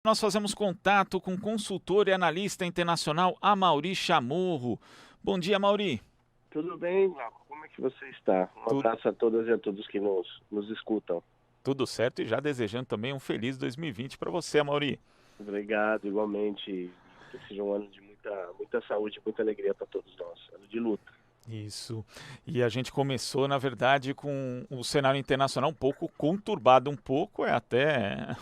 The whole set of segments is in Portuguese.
Nós fazemos contato com o consultor e analista internacional Amaury Chamorro. Bom dia, Amaury. Tudo bem, Glauco? Como é que você está? Um Tu- abraço a todas e a todos que nos escutam. Tudo certo e já desejando também um feliz 2020 para você, Amaury. Obrigado, igualmente. E que seja um ano de muita saúde, muita alegria para todos nós. Ano de luta. Isso. E a gente começou, na verdade, com o cenário internacional um pouco conturbado, é até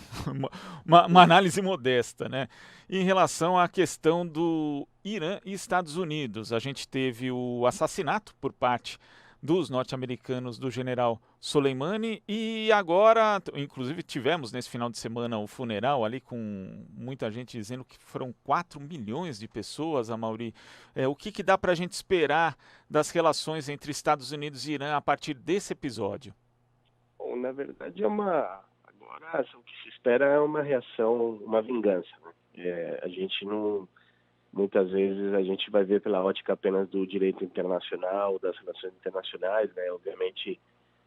uma, uma análise modesta, né? Em relação à questão do Irã e Estados Unidos, a gente teve o assassinato por parte dos norte-americanos do general Soleimani e agora, inclusive tivemos nesse final de semana o funeral ali com muita gente dizendo que foram 4 milhões de pessoas, a Mauri. O que dá para a gente esperar das relações entre Estados Unidos e Irã a partir desse episódio? Bom, na verdade agora o que se espera é uma reação, uma vingança, né? A gente não, muitas vezes a gente vai ver pela ótica apenas do direito internacional, das relações internacionais, né? Obviamente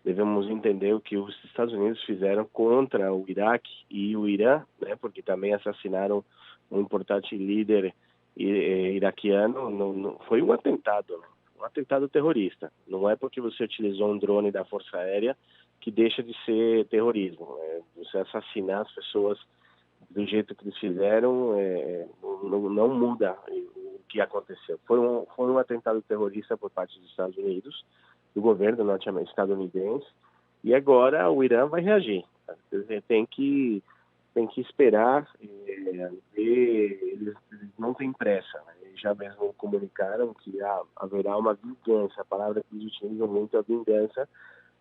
devemos entender o que os Estados Unidos fizeram contra o Iraque e o Irã, né? Porque também assassinaram um importante líder iraquiano. Foi um atentado, né? Um atentado terrorista. Não é porque você utilizou um drone da Força Aérea que deixa de ser terrorismo. Você assassinar as pessoas do jeito que eles fizeram não muda o que aconteceu. Foi um atentado terrorista por parte dos Estados Unidos, do governo estadunidense, e agora o Irã vai reagir. Quer dizer, tem que esperar, ver, eles não têm pressa, né? Eles já mesmo comunicaram que haverá uma vingança, a palavra que eles utilizam muito é vingança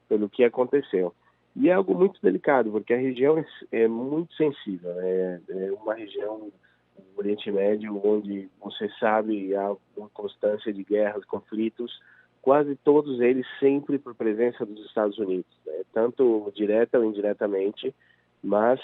pelo que aconteceu. E é algo muito delicado, porque a região é muito sensível, né? É uma região, o Oriente Médio, onde você sabe há uma constância de guerras, conflitos, quase todos eles sempre por presença dos Estados Unidos, né? Tanto direta ou indiretamente, mas,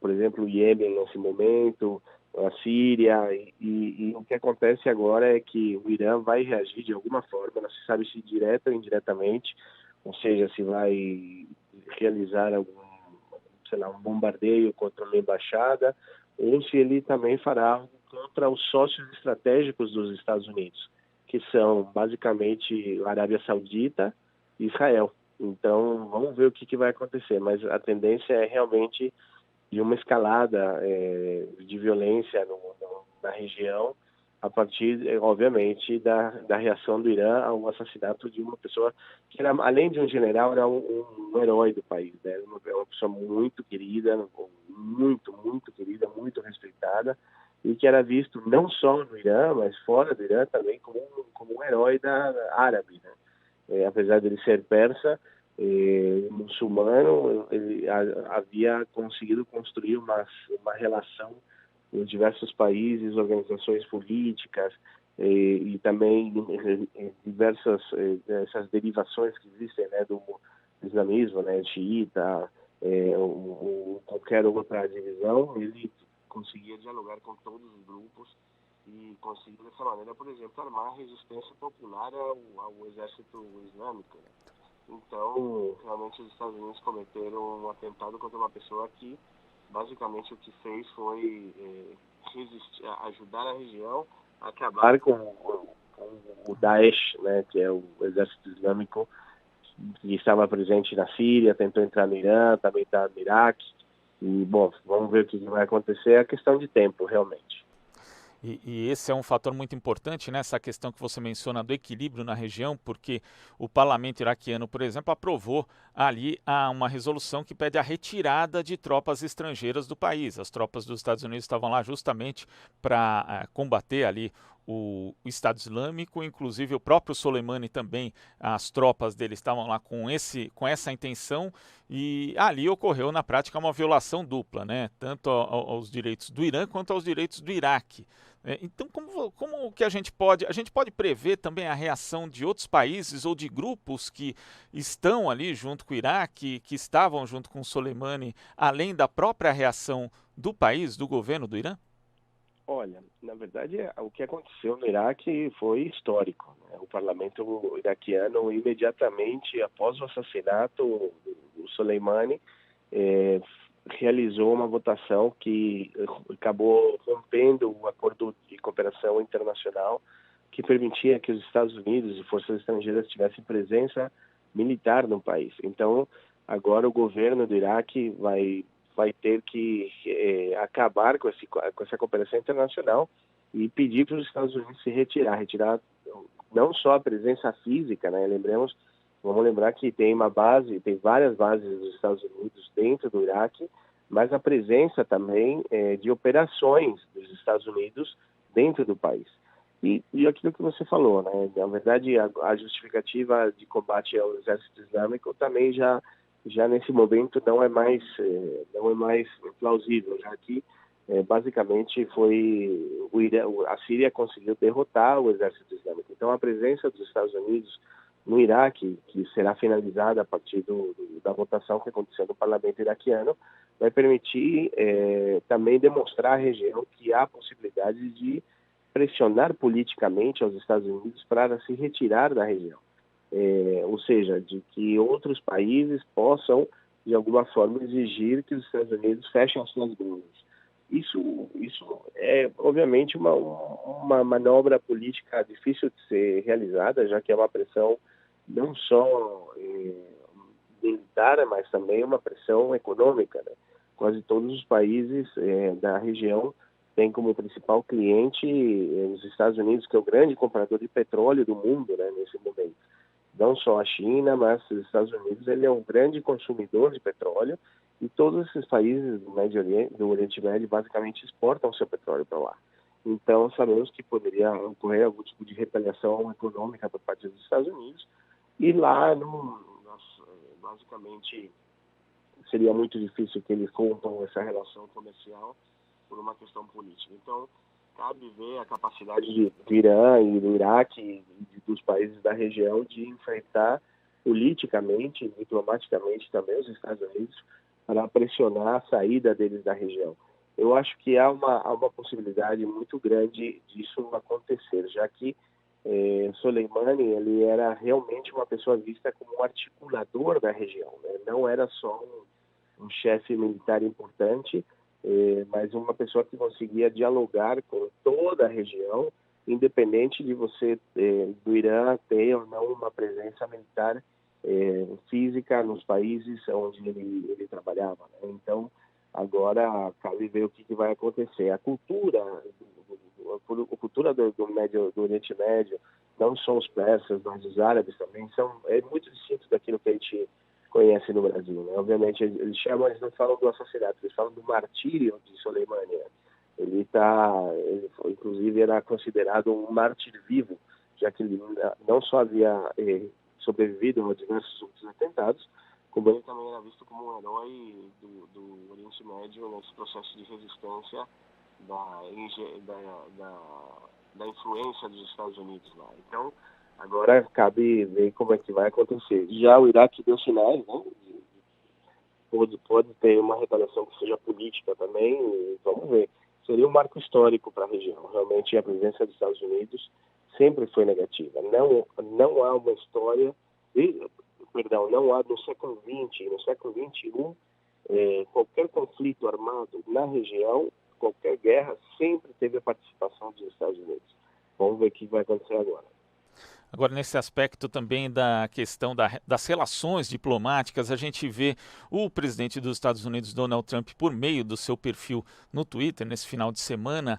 por exemplo, o Iêmen nesse momento, a Síria, e o que acontece agora é que o Irã vai reagir de alguma forma, não se sabe se direta ou indiretamente, ou seja, se vai realizar sei lá, um bombardeio contra uma embaixada, ou se ele também fará algo contra os sócios estratégicos dos Estados Unidos, que são basicamente a Arábia Saudita e Israel. Então, vamos ver o que vai acontecer, mas a tendência é realmente de uma escalada de violência na região, a partir, obviamente, da reação do Irã ao assassinato de uma pessoa que, era, além de um general, era um herói do país, né? Uma pessoa muito querida, muito querida, muito respeitada, e que era visto não só no Irã, mas fora do Irã também como um herói da árabe, né? Apesar de ele ser persa, muçulmano, ele havia conseguido construir uma relação em diversos países, organizações políticas e também diversas essas derivações que existem, né, do islamismo, né, xiita, ou qualquer outra divisão. Ele conseguia dialogar com todos os grupos e conseguir dessa maneira, por exemplo, armar resistência popular ao exército islâmico, né? Então, realmente os Estados Unidos cometeram um atentado contra uma pessoa que, basicamente, o que fez foi resistir, ajudar a região a acabar com o Daesh, né, que é o exército islâmico que estava presente na Síria, tentou entrar no Irã, também está no Iraque. E, bom, vamos ver o que vai acontecer. É questão de tempo, realmente. E esse é um fator muito importante nessa questão que você menciona do equilíbrio na região, porque o parlamento iraquiano, por exemplo, aprovou ali uma resolução que pede a retirada de tropas estrangeiras do país. As tropas dos Estados Unidos estavam lá justamente para combater ali o Estado Islâmico, inclusive o próprio Soleimani também, as tropas dele estavam lá com essa intenção, e ali ocorreu na prática uma violação dupla, né? Tanto aos direitos do Irã quanto aos direitos do Iraque. Então, como que a gente pode prever também a reação de outros países ou de grupos que estão ali junto com o Iraque, que estavam junto com o Soleimani, além da própria reação do país, do governo do Irã? Olha, na verdade, o que aconteceu no Iraque foi histórico, né? O parlamento iraquiano, imediatamente após o assassinato do Soleimani, eh, realizou uma votação que acabou rompendo o acordo de cooperação internacional que permitia que os Estados Unidos e forças estrangeiras tivessem presença militar no país. Então, agora o governo do Iraque vai ter que acabar com essa cooperação internacional e pedir para os Estados Unidos se retirar não só a presença física, né? Vamos lembrar que tem várias bases dos Estados Unidos dentro do Iraque, mas a presença também de operações dos Estados Unidos dentro do país. E aquilo que você falou, né? Na verdade, a justificativa de combate ao exército islâmico também já nesse momento não é mais plausível, já que basicamente a Síria conseguiu derrotar o exército islâmico. Então, a presença dos Estados Unidos no Iraque, que será finalizada a partir da votação que aconteceu no parlamento iraquiano, vai permitir também demonstrar à região que há possibilidade de pressionar politicamente aos Estados Unidos para se retirar da região. Ou seja, de que outros países possam, de alguma forma, exigir que os Estados Unidos fechem as suas brusas. Isso é, obviamente, uma manobra política difícil de ser realizada, já que é uma pressão não só militar, mas também uma pressão econômica, né? Quase todos os países da região têm como principal cliente os Estados Unidos, que é o grande comprador de petróleo do mundo, né, nesse momento. Não só a China, mas os Estados Unidos, ele é um grande consumidor de petróleo e todos esses países do Oriente Médio basicamente exportam seu petróleo para lá. Então, sabemos que poderia ocorrer algum tipo de retaliação econômica por parte dos Estados Unidos e lá, basicamente, seria muito difícil que eles rompam essa relação comercial por uma questão política. Então, cabe ver a capacidade do Irã e do Iraque e dos países da região de enfrentar politicamente e diplomaticamente também os Estados Unidos para pressionar a saída deles da região. Eu acho que há uma possibilidade muito grande disso acontecer, já que Soleimani, ele era realmente uma pessoa vista como um articulador da região, né? Não era só um chefe militar importante, mas uma pessoa que conseguia dialogar com toda a região, independente de você, do Irã, ter ou não uma presença militar física nos países onde ele trabalhava, né? Então, agora cabe ver o que vai acontecer. A cultura do Oriente Médio, não só os persas, mas os árabes também, é muito distinto daquilo que a gente conhece no Brasil, né? Obviamente, eles não falam do assassinato, eles falam do martírio de Soleimani. Ele inclusive, era considerado um mártir vivo, já que ele não só havia sobrevivido a diversos outros atentados, como ele também era visto como um herói do Oriente Médio nesse processo de resistência da influência dos Estados Unidos lá. Então, agora cabe ver como é que vai acontecer. Já o Iraque deu sinais, né? Pode ter uma retaliação que seja política também, e vamos ver. Seria um marco histórico para a região. Realmente, a presença dos Estados Unidos sempre foi negativa. Não há uma história, não há no século XX, no século XXI, qualquer conflito armado na região, qualquer guerra, sempre teve a participação dos Estados Unidos. Vamos ver o que vai acontecer agora. Agora, nesse aspecto também da questão das relações diplomáticas, a gente vê o presidente dos Estados Unidos, Donald Trump, por meio do seu perfil no Twitter, nesse final de semana,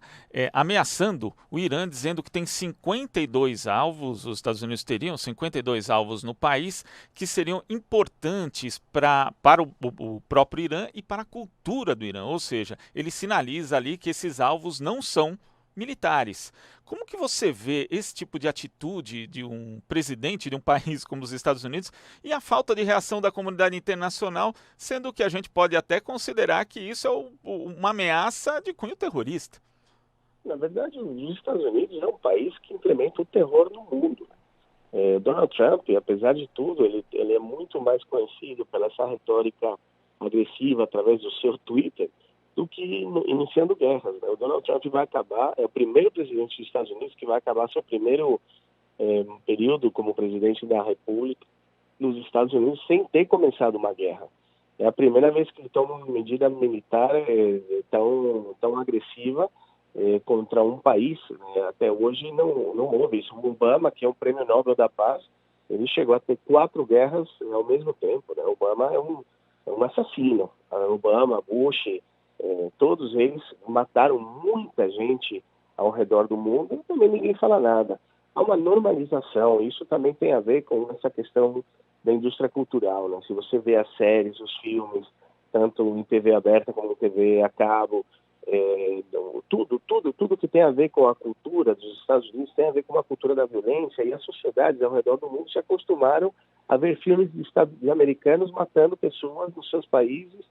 ameaçando o Irã, dizendo que tem 52 alvos, os Estados Unidos teriam 52 alvos no país, que seriam importantes para o próprio Irã e para a cultura do Irã. Ou seja, ele sinaliza ali que esses alvos não são militares. Como que você vê esse tipo de atitude de um presidente de um país como os Estados Unidos e a falta de reação da comunidade internacional, sendo que a gente pode até considerar que isso é uma ameaça de cunho terrorista? Na verdade, os Estados Unidos é um país que implementa o terror no mundo. Donald Trump, apesar de tudo, ele é muito mais conhecido pela essa retórica agressiva através do seu Twitter do que iniciando guerras, né? O Donald Trump vai acabar, é o primeiro presidente dos Estados Unidos que vai acabar seu primeiro período como presidente da República nos Estados Unidos sem ter começado uma guerra. É a primeira vez que toma uma medida militar tão agressiva contra um país, né? Até hoje não houve isso. O Obama, que é um prêmio Nobel da Paz, ele chegou a ter 4 guerras ao mesmo tempo, né? O Obama é um assassino. Obama, Bush, todos eles mataram muita gente ao redor do mundo e também ninguém fala nada. Há uma normalização, isso também tem a ver com essa questão da indústria cultural, né? Se você vê as séries, os filmes, tanto em TV aberta como em TV a cabo, tudo que tem a ver com a cultura dos Estados Unidos tem a ver com a cultura da violência, e as sociedades ao redor do mundo se acostumaram a ver filmes de americanos matando pessoas nos seus países,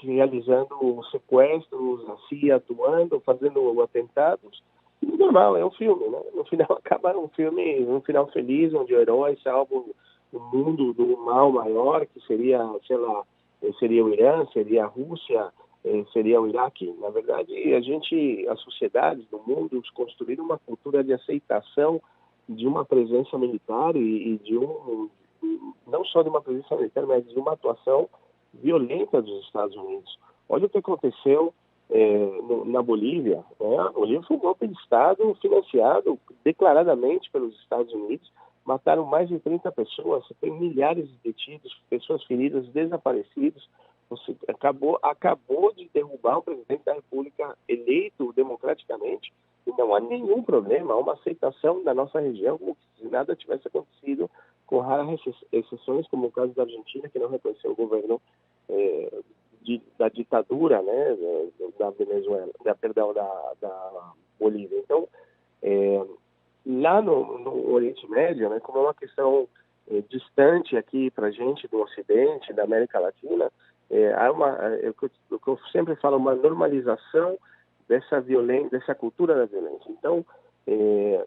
realizando sequestros, a CIA atuando, fazendo atentados. Normal, é um filme, né? No final acaba um filme, um final feliz, onde o herói salva o mundo do mal maior, que seria, sei lá, seria o Irã, seria a Rússia, seria o Iraque. Na verdade, as sociedades do mundo construíram uma cultura de aceitação de uma presença militar e não só de uma presença militar, mas de uma atuação violenta dos Estados Unidos. Olha o que aconteceu na Bolívia. Né? A Bolívia foi um golpe de Estado financiado declaradamente pelos Estados Unidos. Mataram mais de 30 pessoas, tem milhares de detidos, pessoas feridas, desaparecidos. Você acabou de derrubar o presidente da República eleito democraticamente e não há nenhum problema, há uma aceitação da nossa região como se nada tivesse acontecido, com raras exceções, como o caso da Argentina, que não reconheceu o governo da ditadura, né, da Venezuela, da Bolívia. Então, lá no Oriente Médio, né, como é uma questão distante aqui para a gente do Ocidente, da América Latina, há o que eu sempre falo, uma normalização dessa violência, dessa cultura da violência. Então,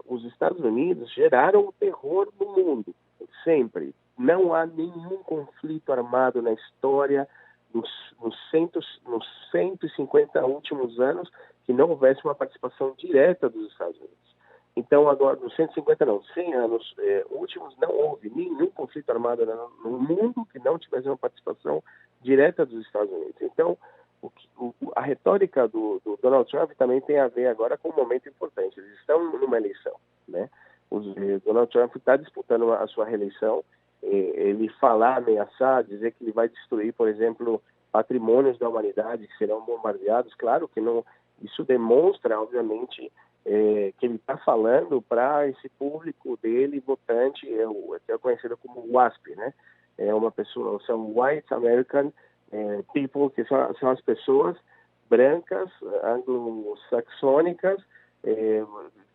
os Estados Unidos geraram o terror no mundo, sempre. Não há nenhum conflito armado na história nos 150 últimos anos que não houvesse uma participação direta dos Estados Unidos. Então, agora, nos 150 não, 100 anos últimos, não houve nenhum conflito armado no mundo que não tivesse uma participação direta dos Estados Unidos. Então, a retórica do Donald Trump também tem a ver agora com um momento importante. Eles estão numa eleição, né? Donald Trump está disputando a sua reeleição. Ele falar, ameaçar, dizer que ele vai destruir, por exemplo, patrimônios da humanidade que serão bombardeados, claro que não. Isso demonstra, obviamente, que ele está falando para esse público dele, votante, que é conhecido como WASP, né? É uma pessoa, são White American People, que são as pessoas brancas, anglo-saxônicas,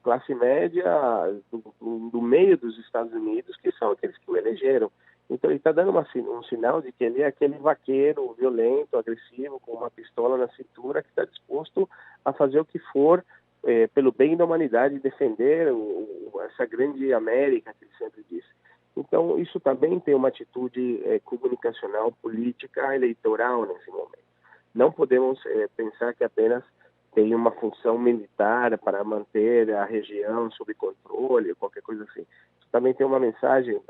classe média do meio dos Estados Unidos, que são aqueles que o elegeram. Então ele está dando um sinal de que ele é aquele vaqueiro violento, agressivo, com uma pistola na cintura, que está disposto a fazer o que for pelo bem da humanidade, defender essa grande América que ele sempre disse. Então isso também tem uma atitude comunicacional, política, eleitoral nesse momento. Não podemos pensar que apenas tem uma função militar para manter a região sob controle, qualquer coisa assim. Isso também tem uma mensagem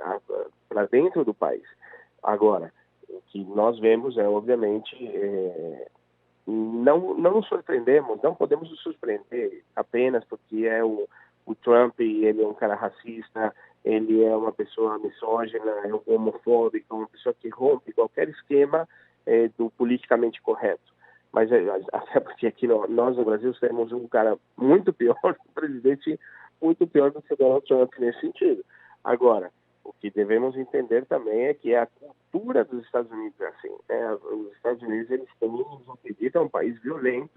para dentro do país. Agora, o que nós vemos obviamente, não nos surpreendemos, não podemos nos surpreender apenas porque o Trump, ele é um cara racista, ele é uma pessoa misógina, é um homofóbico, uma pessoa que rompe qualquer esquema do politicamente correto. Mas até porque aqui nós no Brasil temos um cara muito pior, um presidente muito pior do que o Donald Trump nesse sentido. Agora, o que devemos entender também é que a cultura dos Estados Unidos é assim, né? Os Estados Unidos, eles acreditam, é um país violento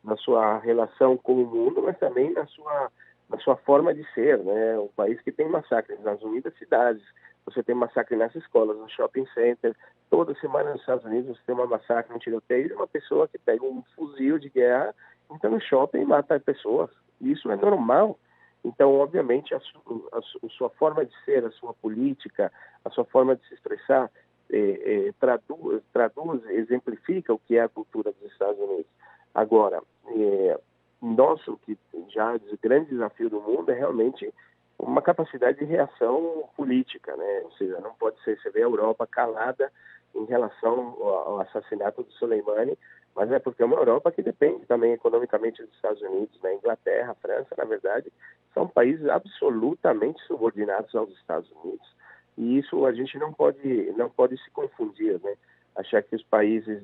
na sua relação com o mundo, mas também na sua forma de ser, né? Um país que tem massacres nas unidas cidades, você tem massacre nas escolas, no shopping center. Toda semana nos Estados Unidos você tem uma massacre, um tiroteio de uma pessoa que pega um fuzil de guerra, entra no shopping e mata pessoas. Isso é normal. Então, obviamente, a sua forma de ser, a sua política, a sua forma de se expressar traduz, exemplifica o que é a cultura dos Estados Unidos. Agora, o que já o grande desafio do mundo é realmente uma capacidade de reação política, né? Ou seja, não pode ser, você vê a Europa calada em relação ao assassinato do Soleimani, mas é porque é uma Europa que depende também economicamente dos Estados Unidos, né? Inglaterra, França, na verdade, são países absolutamente subordinados aos Estados Unidos. E isso a gente não pode se confundir, né? Achar que os países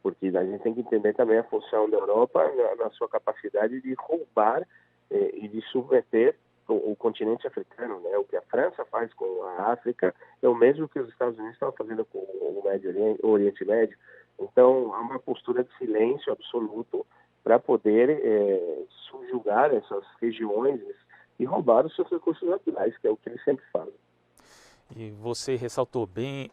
porque a gente tem que entender também a função da Europa na sua capacidade de roubar e de submeter o continente africano, né? O que a França faz com a África é o mesmo que os Estados Unidos estão fazendo com o Oriente Médio. Então, há uma postura de silêncio absoluto para poder subjugar essas regiões e roubar os seus recursos naturais, que é o que eles sempre fazem. E você ressaltou bem,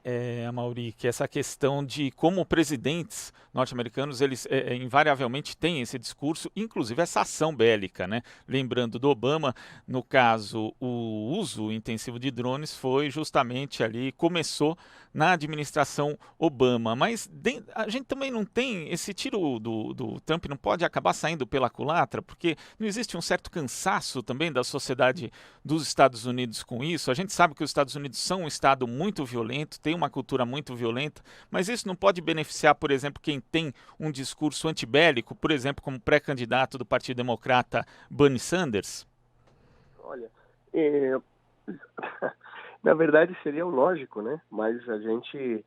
Amaury, que essa questão de como presidentes norte-americanos, eles invariavelmente têm esse discurso, inclusive essa ação bélica, né? Lembrando do Obama, no caso, o uso intensivo de drones foi justamente ali, começou na administração Obama. Mas a gente também não tem esse tiro do Trump, não pode acabar saindo pela culatra, porque não existe um certo cansaço também da sociedade dos Estados Unidos com isso. A gente sabe que os Estados Unidos são um estado muito violento, tem uma cultura muito violenta, mas isso não pode beneficiar, por exemplo, quem tem um discurso antibélico, por exemplo, como pré-candidato do Partido Democrata Bernie Sanders? Olha, na verdade seria o lógico, né? Mas a gente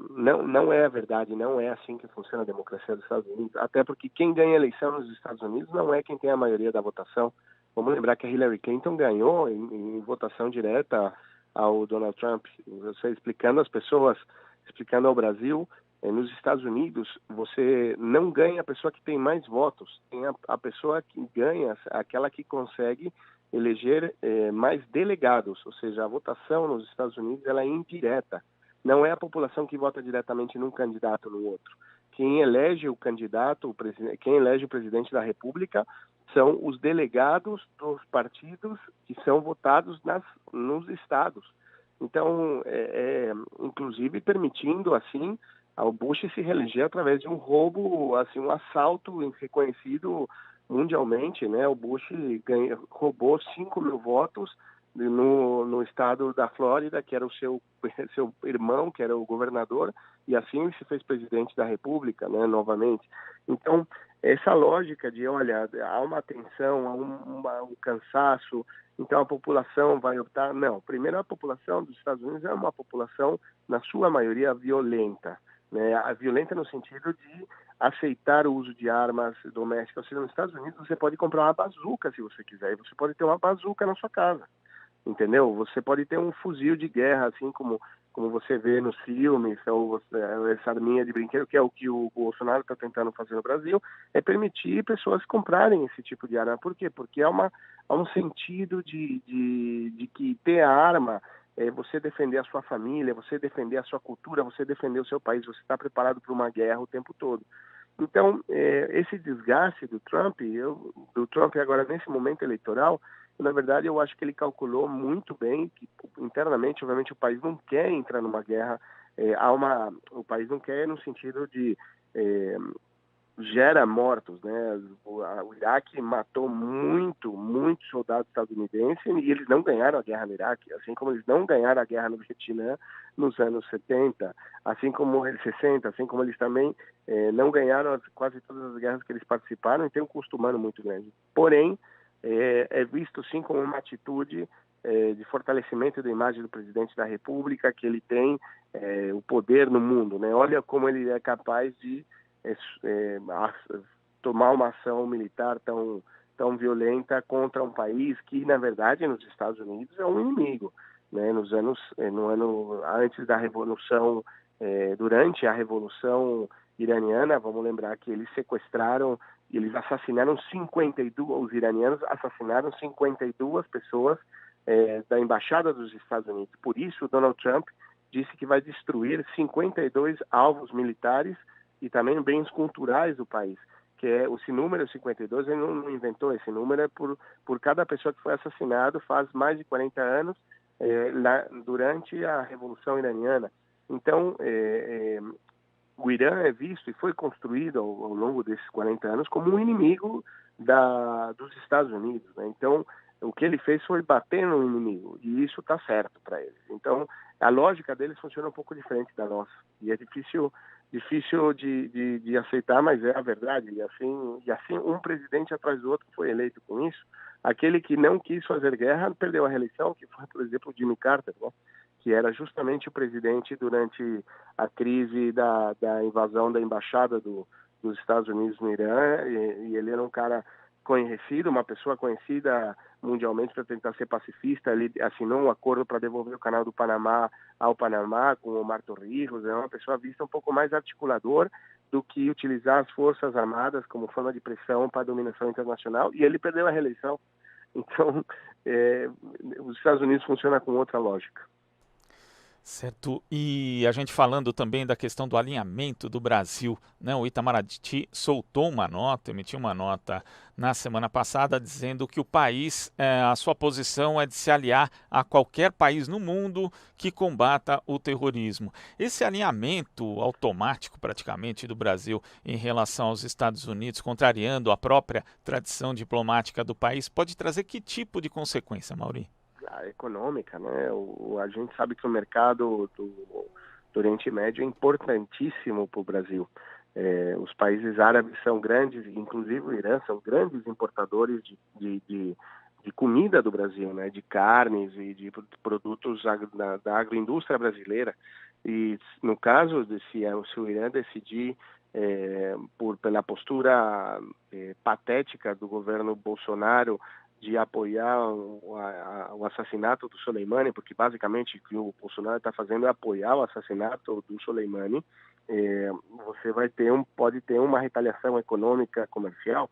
não é a verdade, não é assim que funciona a democracia dos Estados Unidos. Até porque quem ganha a eleição nos Estados Unidos não é quem tem a maioria da votação. Vamos lembrar que a Hillary Clinton ganhou em votação direta ao Donald Trump. Você explicando às pessoas, explicando ao Brasil, nos Estados Unidos, você não ganha a pessoa que tem mais votos, tem a pessoa que ganha, aquela que consegue eleger mais delegados, ou seja, a votação nos Estados Unidos ela é indireta. Não é a população que vota diretamente num candidato ou no outro. Quem elege o candidato, quem elege o presidente da República são os delegados dos partidos que são votados nos estados. Então, inclusive permitindo assim ao Bush se reeleger através de um roubo, assim, um assalto reconhecido mundialmente, né? O Bush roubou 5 mil votos no estado da Flórida, que era o seu irmão, que era o governador, e assim ele se fez presidente da República, né, novamente. Então, essa lógica de, olha, há uma tensão, há um cansaço, então a população vai optar. Não, primeiro a população dos Estados Unidos é uma população, na sua maioria, violenta, né? A violenta no sentido de aceitar o uso de armas domésticas. Ou seja, nos Estados Unidos você pode comprar uma bazuca se você quiser, e você pode ter uma bazuca na sua casa. Entendeu? Você pode ter um fuzil de guerra, assim como você vê nos filmes, ou essa arminha de brinquedo, que é o que o Bolsonaro está tentando fazer no Brasil, é permitir pessoas comprarem esse tipo de arma. Por quê? Porque há um sentido de que ter a arma é você defender a sua família, você defender a sua cultura, você defender o seu país, você está preparado para uma guerra o tempo todo. Então, esse desgaste do Trump agora nesse momento eleitoral, na verdade, eu acho que ele calculou muito bem que internamente, obviamente, o país não quer entrar numa guerra. O país não quer no sentido de gera mortos, né? O Iraque matou muitos soldados estadunidenses e eles não ganharam a guerra no Iraque, assim como eles não ganharam a guerra no Vietnã nos anos 70, assim como eles 60, assim como eles também não ganharam quase todas as guerras que eles participaram e tem um custo humano muito grande. Porém, é visto sim como uma atitude de fortalecimento da imagem do presidente da República, que ele tem o poder no mundo, né? Olha como ele é capaz de tomar uma ação militar tão violenta contra um país que, na verdade, nos Estados Unidos é um inimigo, né? No ano antes da Revolução, durante a Revolução iraniana, vamos lembrar que eles assassinaram 52, os iranianos assassinaram 52 pessoas da Embaixada dos Estados Unidos. Por isso, Donald Trump disse que vai destruir 52 alvos militares e também bens culturais do país, que esse número 52, ele não inventou, esse número é por cada pessoa que foi assassinado faz mais de 40 anos durante a Revolução Iraniana. Então, o Irã é visto e foi construído ao longo desses 40 anos como um inimigo dos Estados Unidos, né? Então, o que ele fez foi bater no inimigo, e isso está certo para eles. Então, a lógica deles funciona um pouco diferente da nossa. E é difícil de aceitar, mas é a verdade. E assim um presidente atrás do outro foi eleito com isso. Aquele que não quis fazer guerra perdeu a reeleição, que foi, por exemplo, o Jimmy Carter, né? Que era justamente o presidente durante a crise da invasão da embaixada dos Estados Unidos no Irã, e ele era um cara conhecido, uma pessoa conhecida mundialmente para tentar ser pacifista. Ele assinou um acordo para devolver o canal do Panamá ao Panamá com o Omar Torrijos. É uma pessoa vista um pouco mais articulador do que utilizar as forças armadas como forma de pressão para a dominação internacional, e ele perdeu a reeleição. Então, os Estados Unidos funcionam com outra lógica. Certo, e a gente falando também da questão do alinhamento do Brasil, né? O Itamaraty soltou uma nota, emitiu uma nota na semana passada dizendo que o país, a sua posição é de se aliar a qualquer país no mundo que combata o terrorismo. Esse alinhamento automático praticamente do Brasil em relação aos Estados Unidos, contrariando a própria tradição diplomática do país, pode trazer que tipo de consequência, Mauri? A econômica, né? A gente sabe que o mercado do Oriente Médio é importantíssimo para o Brasil. Os países árabes são grandes, inclusive o Irã, são grandes importadores de comida do Brasil, né? De carnes e de produtos da agroindústria brasileira. E no caso, se o Irã decidir pela postura patética do governo Bolsonaro de apoiar o assassinato do Soleimani, porque basicamente o que o Bolsonaro está fazendo é apoiar o assassinato do Soleimani, você pode ter uma retaliação econômica, comercial,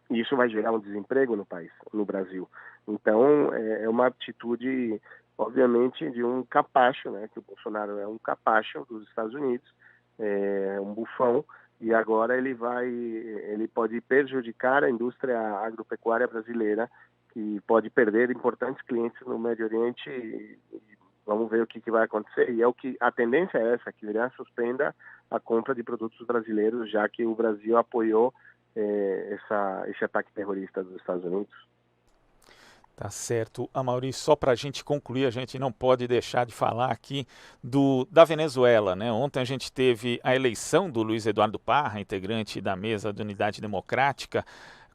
e isso vai gerar um desemprego no país, no Brasil. Então, é uma atitude, obviamente, de um capacho, né? Que o Bolsonaro é um capacho dos Estados Unidos, um bufão, e agora ele pode prejudicar a indústria agropecuária brasileira, que pode perder importantes clientes no Médio Oriente, e vamos ver o que vai acontecer. E a tendência é essa, que o Irã suspenda a compra de produtos brasileiros, já que o Brasil apoiou esse ataque terrorista dos Estados Unidos. Tá certo. Amaury, só para a gente concluir, a gente não pode deixar de falar aqui da Venezuela, né? Ontem a gente teve a eleição do Luiz Eduardo Parra, integrante da Mesa de Unidade Democrática,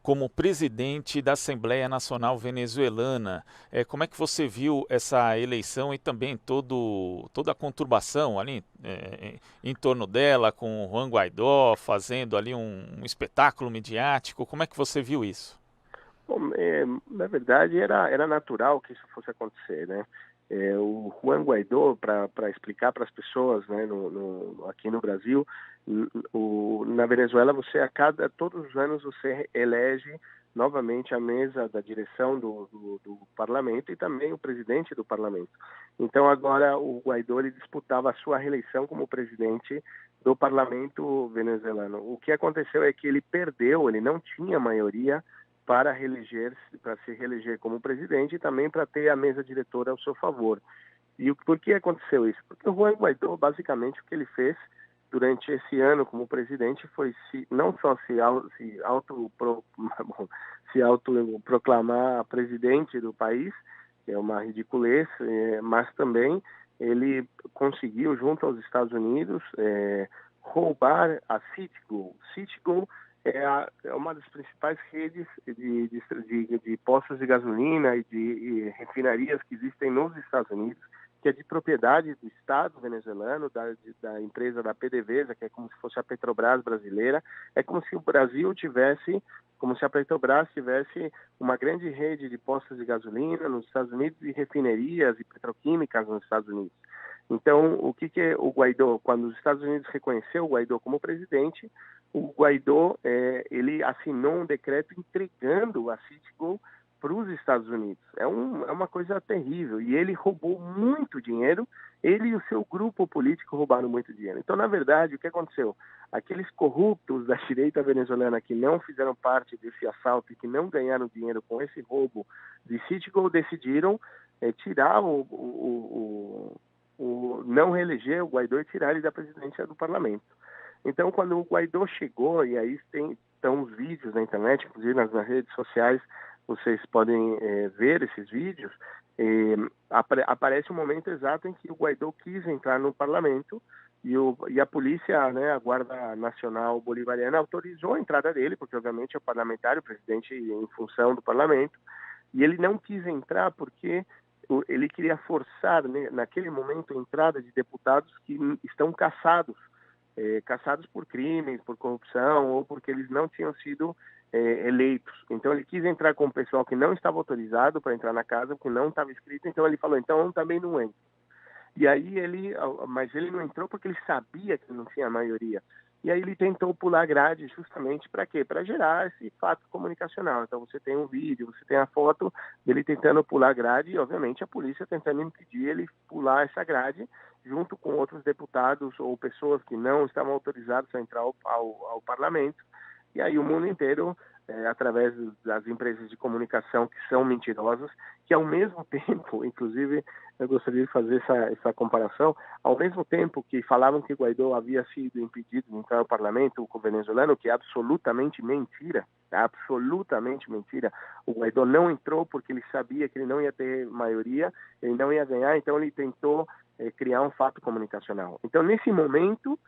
como presidente da Assembleia Nacional Venezuelana. Como é que você viu essa eleição e também toda a conturbação ali em torno dela, com o Juan Guaidó fazendo ali um espetáculo midiático? Como é que você viu isso? Bom, na verdade, era natural que isso fosse acontecer, né? O Juan Guaidó, para explicar para as pessoas, né, aqui no Brasil, na Venezuela, todos os anos você elege novamente a mesa da direção do parlamento e também o presidente do parlamento. Então, agora o Guaidó ele disputava a sua reeleição como presidente do parlamento venezuelano. O que aconteceu é que ele perdeu, ele não tinha maioria para se reeleger como presidente e também para ter a mesa diretora ao seu favor. E por que aconteceu isso? Porque o Juan Guaidó, basicamente, o que ele fez durante esse ano como presidente foi não só se autoproclamar presidente do país, que é uma ridiculez, mas também ele conseguiu, junto aos Estados Unidos, roubar a Citgo. Citgo é uma das principais redes de postos de gasolina e de refinarias que existem nos Estados Unidos, que é de propriedade do Estado venezuelano, da empresa da PDVSA, que é como se fosse a Petrobras brasileira. É como se como se a Petrobras tivesse uma grande rede de postos de gasolina nos Estados Unidos e refinarias e petroquímicas nos Estados Unidos. Então, o que o Guaidó, quando os Estados Unidos reconheceu o Guaidó como presidente, o Guaidó ele assinou um decreto entregando a Citgo para os Estados Unidos. É uma coisa terrível. E ele roubou muito dinheiro, ele e o seu grupo político roubaram muito dinheiro. Então, na verdade, o que aconteceu? Aqueles corruptos da direita venezuelana que não fizeram parte desse assalto e que não ganharam dinheiro com esse roubo de Citgo decidiram tirar não reeleger o Guaidó e tirar ele da presidência do parlamento. Então, quando o Guaidó chegou, e aí estão os vídeos na internet, inclusive nas redes sociais, vocês podem ver esses vídeos, aparece um momento exato em que o Guaidó quis entrar no parlamento e a polícia, né, a Guarda Nacional Bolivariana, autorizou a entrada dele, porque obviamente é o parlamentar, o presidente em função do parlamento, e ele não quis entrar porque ele queria forçar, né, naquele momento, a entrada de deputados que estão caçados por crimes, por corrupção, ou porque eles não tinham sido eleitos. Então ele quis entrar com o pessoal que não estava autorizado para entrar na casa, que não estava inscrito, então ele falou, então eu também não entro. E aí mas ele não entrou porque ele sabia que não tinha maioria. E aí ele tentou pular a grade justamente para quê? Para gerar esse fato comunicacional. Então você tem um vídeo, você tem a foto dele tentando pular a grade e obviamente a polícia tentando impedir ele pular essa grade junto com outros deputados ou pessoas que não estavam autorizadas a entrar ao parlamento. E aí o mundo inteiro, através das empresas de comunicação que são mentirosas, que ao mesmo tempo, inclusive eu gostaria de fazer essa comparação, ao mesmo tempo que falavam que Guaidó havia sido impedido de entrar no parlamento, o venezuelano, que é absolutamente mentira, o Guaidó não entrou porque ele sabia que ele não ia ter maioria, ele não ia ganhar, então ele tentou criar um fato comunicacional. Então nesse momento,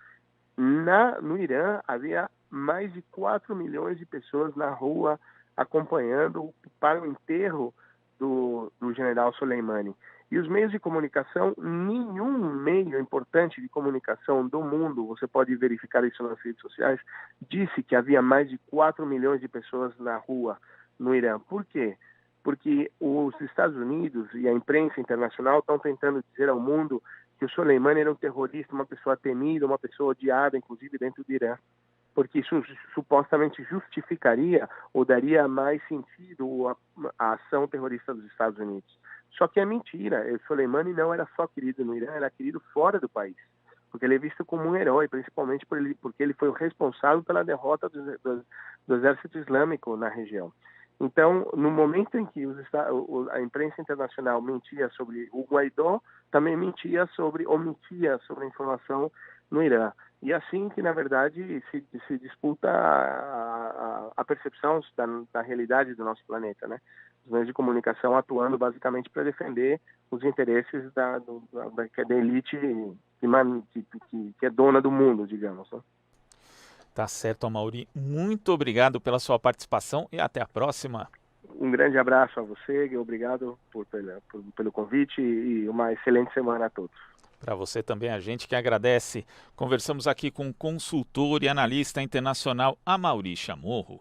no Irã, havia mais de 4 milhões de pessoas na rua acompanhando para o enterro do general Soleimani. E os meios de comunicação, nenhum meio importante de comunicação do mundo, você pode verificar isso nas redes sociais, disse que havia mais de 4 milhões de pessoas na rua no Irã. Por quê? Porque os Estados Unidos e a imprensa internacional estão tentando dizer ao mundo que o Soleimani era um terrorista, uma pessoa temida, uma pessoa odiada, inclusive dentro do Irã, porque isso supostamente justificaria ou daria mais sentido à ação terrorista dos Estados Unidos. Só que é mentira. O Soleimani não era só querido no Irã, era querido fora do país, porque ele é visto como um herói, principalmente porque ele foi o responsável pela derrota do exército islâmico na região. Então, no momento em que a imprensa internacional mentia sobre o Guaidó, também omitia sobre a informação no Irã. E assim que, na verdade, se disputa a percepção da realidade do nosso planeta, né? Os meios de comunicação atuando basicamente para defender os interesses da elite que é dona do mundo, digamos, né? Tá certo, Amaury. Muito obrigado pela sua participação e até a próxima. Um grande abraço a você e obrigado pelo convite e uma excelente semana a todos. Para você também, a gente que agradece. Conversamos aqui com o consultor e analista internacional Amaury Chamorro.